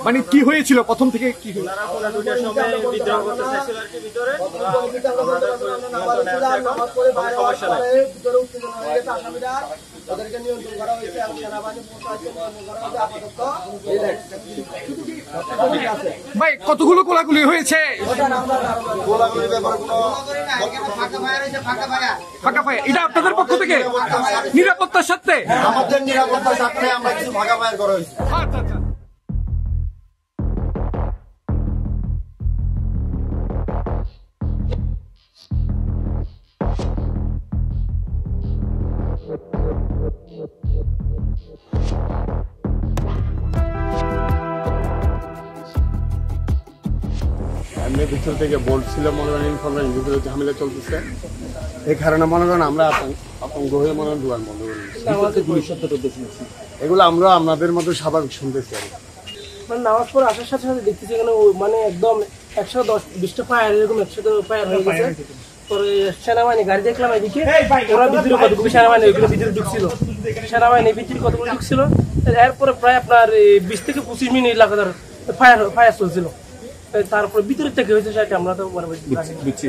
মানে কি হয়েছিল প্রথম থেকে? কি ভাই কতগুলো কোলাগুলি হয়েছে? ফাঁকা ফায়ার এটা আপনাদের পক্ষ থেকে নিরাপত্তার সাথে? আমাদের নিরাপত্তার সাথে আমরা কিছু ফাঁকা ফায়ার করা হয়েছে। আচ্ছা আচ্ছা। এমনি ভিতর থেকে বলছিল মনে করেন ইনফরমেশন ভিতরে ঝামেলা চলতেছে, এই কারণে মনে করেন আমরা আতঙ্ক হয়ে মনে করেন দোকান বন্ধ করে দিচ্ছি। এগুলো আমরা আপনাদের মতো স্বাভাবিক শুনতেছি আর মানে নামাজ পড়ে আসার সাথে সাথে দেখতেছি এখানে মানে একদম 110-20টা ফায়ার এরকম 100 ফায়ার হয়ে গেছে। পরে সেনাবাহিনী গাড়ি দেখলাম এদিকে, ওরা ভিতরে কতগুলো সেনাবাহিনী ওইগুলো ভিতরে ঢুকছিল, সেনাবাহিনী ভিতরে কতগুলো ঢুকছিল। এরপরে প্রায় আপনার 20 থেকে 25 মিনিট লাগাতার ফায়ার চলছিল। তারপরে ভিতরের থেকে হয়েছে সেটা আমরা তো বুঝছি।